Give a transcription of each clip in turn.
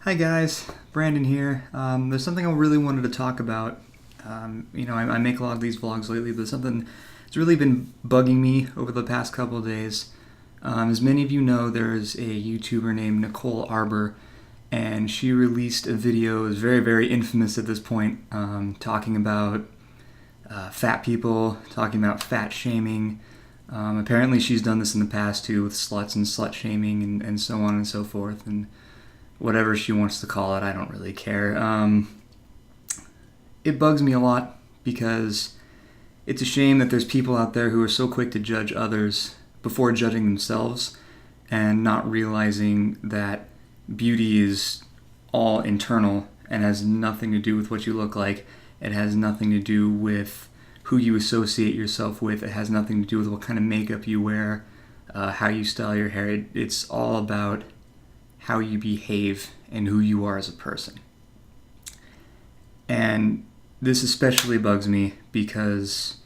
Hi guys, Brandon here. There's something I really wanted to talk about. I make a lot of these vlogs lately, but something that's really been bugging me over the past couple of days. As many of you know, there's a YouTuber named Nicole Arbour, and she released a video, it's very, very infamous at this point, talking about fat people, talking about fat shaming. Apparently she's done this in the past too with sluts and slut shaming and so on and so forth, and whatever she wants to call it, I don't really care. It bugs me a lot because it's a shame that there's people out there who are so quick to judge others before judging themselves and not realizing that beauty is all internal and has nothing to do with what you look like. It has nothing to do with who you associate yourself with. It has nothing to do with what kind of makeup you wear, how you style your hair. It's all about how you behave and who you are as a person. And this especially bugs me because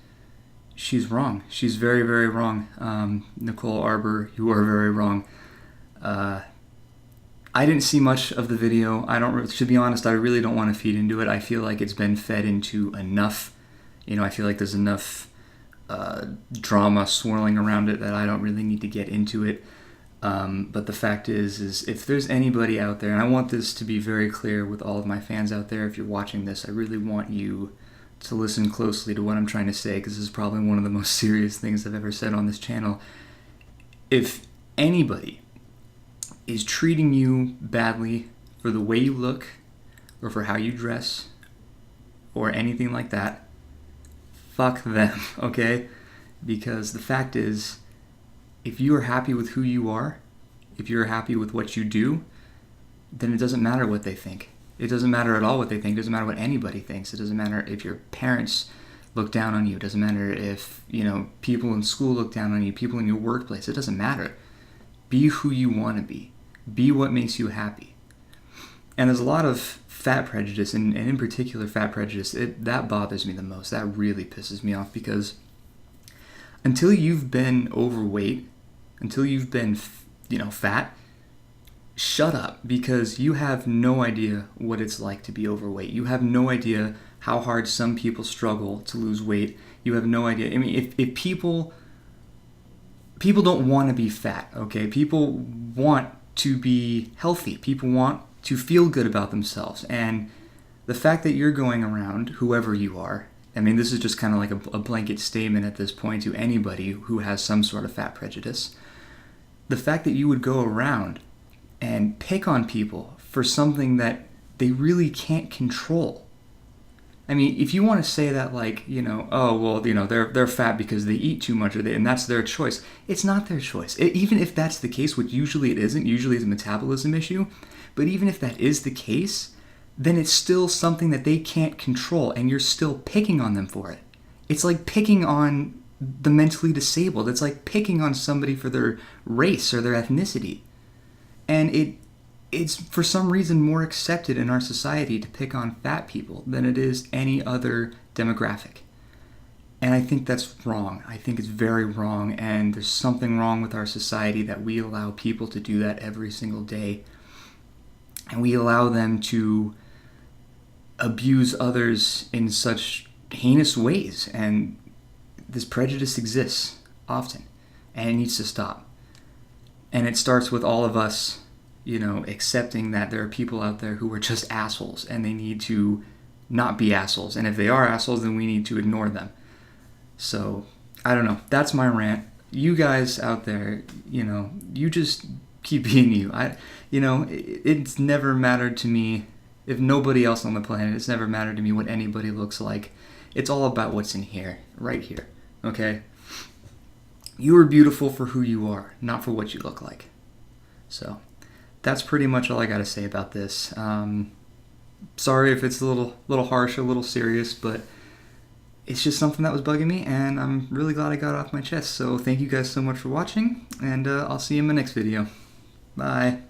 she's wrong. She's very, very wrong. Nicole Arbour, you are very wrong. I didn't see much of the video. To be honest, I really don't want to feed into it. I feel like it's been fed into enough. I feel like there's enough drama swirling around it that I don't really need to get into it. But the fact is if there's anybody out there, and I want this to be very clear with all of my fans out there, if you're watching this, I really want you to listen closely to what I'm trying to say, because this is probably one of the most serious things I've ever said on this channel. If anybody is treating you badly for the way you look, or for how you dress, or anything like that, fuck them, okay? Because the fact is, if you are happy with who you are, if you're happy with what you do, then it doesn't matter what they think. It doesn't matter at all what they think. It doesn't matter what anybody thinks. It doesn't matter if your parents look down on you. It doesn't matter if, people in school look down on you, people in your workplace. It doesn't matter. Be who you want to be. Be what makes you happy. And there's a lot of fat prejudice, and in particular fat prejudice. That bothers me the most. That really pisses me off, because until you've been overweight, until you've been, fat, shut up, because you have no idea what it's like to be overweight. You have no idea how hard some people struggle to lose weight. You have no idea. I mean, if people don't want to be fat, okay? People want to be healthy. People want to feel good about themselves. And the fact that you're going around, whoever you are, I mean, this is just kind of like a blanket statement at this point to anybody who has some sort of fat prejudice. The fact that you would go around and pick on people for something that they really can't control. I mean, if you want to say that, they're fat because they eat too much, and that's their choice. It's not their choice. Even if that's the case, which usually it isn't, usually it's a metabolism issue, but even if that is the case, then it's still something that they can't control, and you're still picking on them for it. It's like picking on the mentally disabled. It's like picking on somebody for their race or their ethnicity. And it's for some reason more accepted in our society to pick on fat people than it is any other demographic. And I think that's wrong. I think it's very wrong, and there's something wrong with our society that we allow people to do that every single day. And we allow them to abuse others in such heinous ways, and this prejudice exists often, and it needs to stop. And it starts with all of us, accepting that there are people out there who are just assholes, and they need to not be assholes. And if they are assholes, then we need to ignore them. So, I don't know. That's my rant. You guys out there, you just keep being you. It's never mattered to me. If nobody else on the planet, it's never mattered to me what anybody looks like. It's all about what's in here, right here, okay? You are beautiful for who you are, not for what you look like. So, that's pretty much all I gotta say about this. Sorry if it's a little harsh, a little serious, but it's just something that was bugging me, and I'm really glad I got it off my chest. So, thank you guys so much for watching, and I'll see you in my next video. Bye.